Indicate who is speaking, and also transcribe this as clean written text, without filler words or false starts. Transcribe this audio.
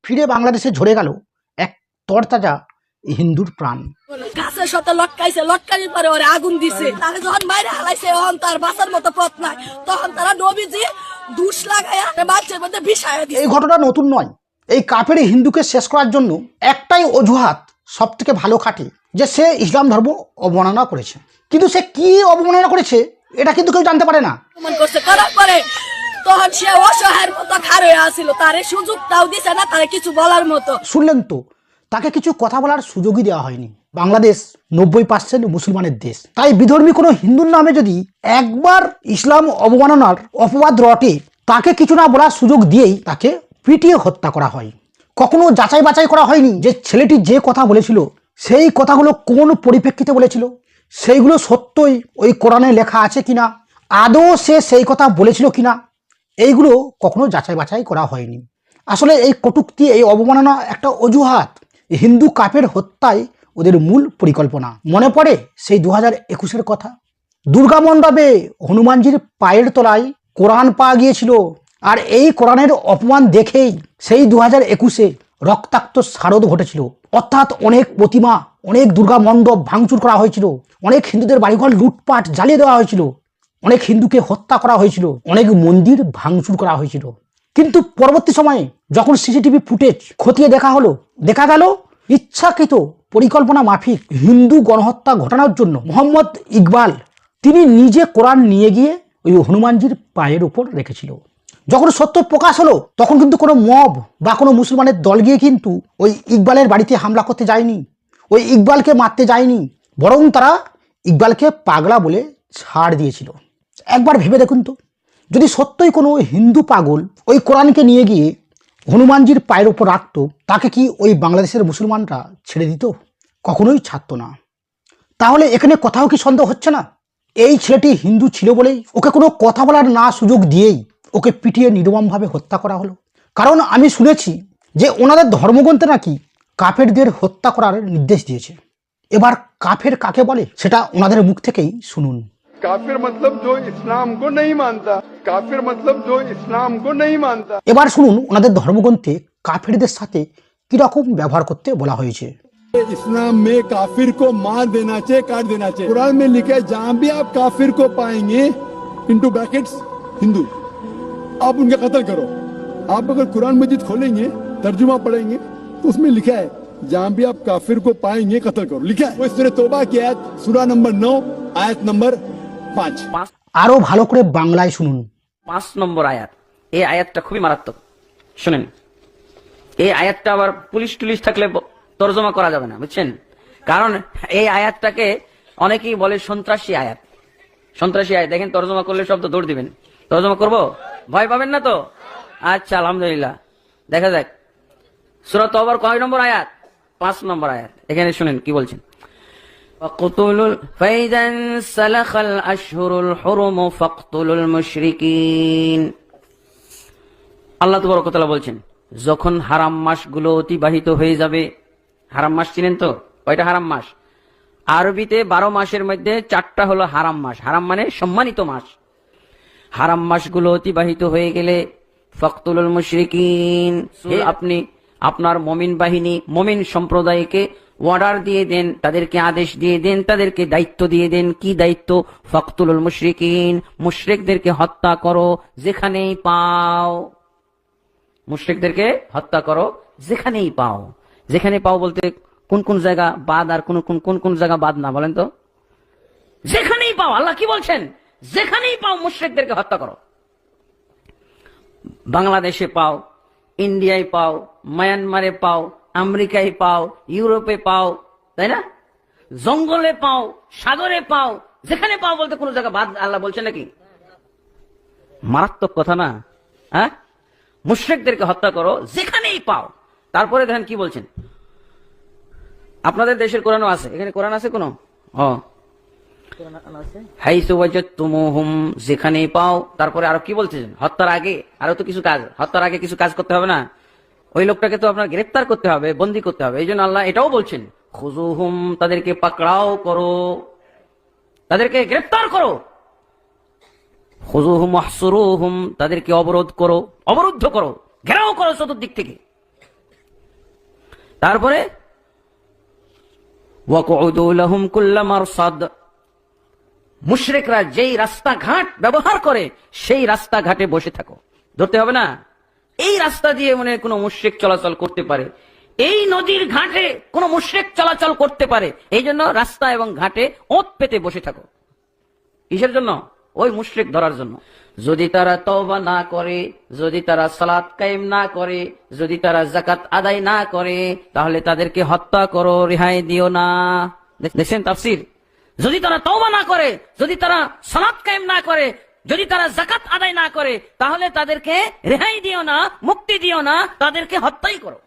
Speaker 1: ফিরে বাংলাদেশে ঝরে গেল এক তরতাজা হিন্দুর প্রাণ।
Speaker 2: গাছের সাথে লটকাইছে, লটকানির পরে ওরে আগুন দিছে। তাকে যখন বাইরে হালাইছে, তখন তার বাঁচার মতো পথ নাই। তখন তারা নবীজি দুষ লাগাইয়া বাচ্চার মধ্যে বিষায় দিছে।
Speaker 1: এই ঘটনা নতুন নয়। এই কাফের হিন্দুকে শেষ করার জন্য একটাই অজুহাত সব থেকে ভালো খাটে, যে সে ইসলাম ধর্ম অবমাননা করেছে। কিন্তু সে কি অবমাননা করেছে এটা কিন্তু কেউ জানতে পারে না।
Speaker 2: করছে করার পরে তখন সে অসহায়ের মতো খাড়া হয়ে আছিল, তারে সুযোগটাও দিছে না তারে কিছু বলার মতো।
Speaker 1: শুনলেন তো, তাকে কিছু কথা বলার সুযোগই দেওয়া হয়নি। বাংলাদেশ 90% মুসলমানের দেশ, তাই বিধর্মী কোনো হিন্দুর নামে যদি একবার ইসলাম অবমাননার অপবাদ রটে, তাকে কিছু না বলার সুযোগ দিয়েই তাকে পিটিয়ে হত্যা করা হয়। কখনো যাচাই বাছাই করা হয়নি যে ছেলেটি যে কথা বলেছিল সেই কথাগুলো কোন পরিপ্রেক্ষিতে বলেছিল, সেইগুলো সত্যই ওই কোরআনে লেখা আছে কিনা, আদৌ সে সেই কথা বলেছিল কিনা, এইগুলো কখনো যাচাই বাছাই করা হয়নি। আসলে এই কটূক্তি, এই অবমাননা একটা অজুহাত। হিন্দু কাফের হত্যায় ওদের মূল পরিকল্পনা। মনে পড়ে সেই 2021-এর কথা। দুর্গা মণ্ডপে হনুমানজির পায়ের তলায় কোরআন পাওয়া গিয়েছিল, আর এই কোরআনের অপমান দেখেই সেই 2021-এ রক্তাক্ত শারদ ঘটেছিল। অর্থাৎ অনেক প্রতিমা, অনেক দুর্গা মণ্ডপ ভাঙচুর করা হয়েছিল, অনেক হিন্দুদের বাড়িঘর লুটপাট জ্বালিয়ে দেওয়া হয়েছিল, অনেক হিন্দুকে হত্যা করা হয়েছিল, অনেক মন্দির ভাঙচুর করা হয়েছিল। কিন্তু পরবর্তী সময়ে যখন সিসিটিভি ফুটেজ খতিয়ে দেখা হলো, দেখা গেল ইচ্ছাকৃত পরিকল্পনা মাফিক হিন্দু গণহত্যা ঘটানোর জন্য মোহাম্মদ ইকবাল তিনি নিজে কোরআন নিয়ে গিয়ে ওই হনুমানজির পায়ের উপর রেখেছিল। যখন সত্য প্রকাশ হলো তখন কিন্তু কোনো মব বা কোনো মুসলমানের দল গিয়ে কিন্তু ওই ইকবালের বাড়িতে হামলা করতে যায়নি, ওই ইকবালকে মারতে যায়নি, বরং তারা ইকবালকে পাগলা বলে ছাড় দিয়েছিল। একবার ভেবে দেখুন তো, যদি সত্যই কোনো হিন্দু পাগল ওই কোরআনকে নিয়ে গিয়ে হনুমানজির পায়ের উপর রাখতো, তাকে কি ওই বাংলাদেশের মুসলমানরা ছেড়ে দিত? কখনোই ছাড়তো না। তাহলে এখানে কোথাও কি সন্দেহ হচ্ছে না, এই ছেলেটি হিন্দু ছিল বলেই ওকে কোনো কথা বলার না সুযোগ দিয়েই ওকে পিটিয়ে নির্মমভাবে হত্যা করা হলো? কারণ আমি শুনেছি যে ওনাদের ধর্মগ্রন্থে নাকি কাফেরদের হত্যা করার নির্দেশ দিয়েছে। এবার কাফের কাকে বলে সেটা ওনাদের মুখ থেকেই শুনুন।
Speaker 3: काफिर मतलब जो इस्लाम को नहीं मानता, काफिर मतलब जो इस्लाम को नहीं मानता।
Speaker 1: এবার শুনুন ওনাদের ধর্মগ্রন্থে কাফেরদের সাথে কি রকম ব্যবহার করতে বলা হয়েছে।
Speaker 3: इस्लाम में काफिर को मार देना चाहिए, काट देना चाहिए। कुरान में लिखा है जहाँ भी आप काफिर को पाएंगे इनटू ब्रैकेट्स हिंदू, आप उनका कत्ल करो। आप अगर कुरान मजीद खोलेंगे, तर्जुमा पढ़ेंगे तो उसमें लिखा है जहाँ भी आप काफिर को पाएंगे कत्ल करो, लिखा है। वो सूरह तौबा की आयत सूरा नंबर 9 आयत नंबर 5।
Speaker 1: আরো ভালো করে বাংলায় শুনুন।
Speaker 4: 5 নম্বর আয়াত, এই আয়াতটা খুবই মারাত্মক। শুনেন, এই আয়াতটা আবার পুলিশ টুলিশ থাকলে তর্জমা করা যাবে না, বুঝছেন? কারণ এই আয়াতটাকে অনেকেই বলে সন্ত্রাসী আয়াত। সন্ত্রাসী আয়াত দেখেন, তর্জমা করলে শব্দ দৌড় দিবেন। তর্জমা করব, ভয় পাবেন না তো? আচ্ছা, আলহামদুলিল্লাহ। দেখা যাক সূরা তওবার কয় নম্বর আয়াত? 5 নম্বর আয়াত। এখানে শুনেন কি বলছেন। فإذا انسلخ الأشهر الحرم فاقتلوا المشركين। আল্লাহ তাবারক ওয়া তাআলা বলছেন, যখন হারাম মাসগুলো অতিবাহিত হয়ে যাবে। হারাম মাস চিনেন তো? কয়টা হারাম মাস? আরবিতে 12 মাসের মধ্যে 4টা হলো হারাম মাস। হারাম মানে সম্মানিত মাস। হারাম মাসগুলো অতিবাহিত হয়ে গেলে ফাকতুলুল মুশরিকিন, আপনি আপনার মুমিন বাহিনী, মুমিন সম্প্রদায়কে অর্ডার দিয়ে দেন, তাদেরকে আদেশ দিয়ে দেন, তাদেরকে দায়িত্ব দিয়ে দেন। কি দায়িত্ব? ফাকতুলুল মুশরিকিন, মুশরিকদেরকে হত্যা করো যেখানেই পাও। মুশরিকদেরকে হত্যা করো যেখানেই পাও। যেখানে পাও বলতে কোন কোন জায়গা বাদ, আর কোন কোন জায়গা বাদ না বলেন তো? যেখানেই পাও। আল্লাহ কি বলছেন? যেখানেই পাও মুশরিকদেরকে হত্যা করো। বাংলাদেশে পাও, ইন্ডিয়ায় পাও, মায়ানমারে পাও, আমেরিকায় পাও, ইউরোপে পাও, তাই না? জঙ্গলে পাও, সাগরে পাও, যেখানে পাও বলতে কোন জায়গা বাদ আল্লাহ বলছেন নাকি? মারাত্মক কথা না? হ্যাঁ, মুশরিকদেরকে হত্যা করো যেখানেই পাও। তারপরে দেখেন কি বলছেন। আপনাদের দেশের কোরআনও আছে, এখানে কোরআন আছে কোন? হাইসু ওয়াজাদতুমুহুম, যেখানেই পাও। তারপরে আরো কি বলছেন? হত্যার আগে আরো তো কিছু কাজ, হত্যার আগে কিছু কাজ করতে হবে না? ওই লোকটাকে তো আপনার গ্রেফতার করতে হবে, বন্দী করতে হবে। এই জন্য আল্লাহ এটাও বলছেন, খুযুহুম, তাদেরকে পাকড়াও করো, তাদেরকে গ্রেফতার করো। খুযুহুম ওয়াহসুরুহুম, তাদেরকে অবরোধ করো, অবরুদ্ধ করো, ঘেরাও করো চতুর্দিক থেকে। তারপরে ওয়াকুদু লাহুম কুল্লা মারসাদ, মুশরিকরা যেই রাস্তাঘাট ব্যবহার করে সেই রাস্তাঘাটে বসে থাকো। ধরতে হবে না এই রাস্তা দিয়ে মনে হয় কোনো মুশরিক চলাচল করতে পারে, এই নদীর ঘাটে কোনো মুশরিক চলাচল করতে পারে, এই জন্য রাস্তা এবং ঘাটে ওঁত পেতে বসে থাকো। কিসের জন্য? ওই মুশরিক ধরার জন্য। যদি তারা তওবা না করে, যদি তারা সালাত কায়েম না করে, যদি তারা যাকাত আদায় না করে, তাহলে তাদেরকে হত্যা করো, রেহাই দিও না। দেখছেন তাফসীর? যদি তারা তওবা না করে, যদি তারা সালাত কায়েম না করে, যদি তারা যাকাত আদায় না করে, তাহলে তাদেরকে রেহাই দিও না, মুক্তি দিও না, তাদেরকে হত্যাই করো।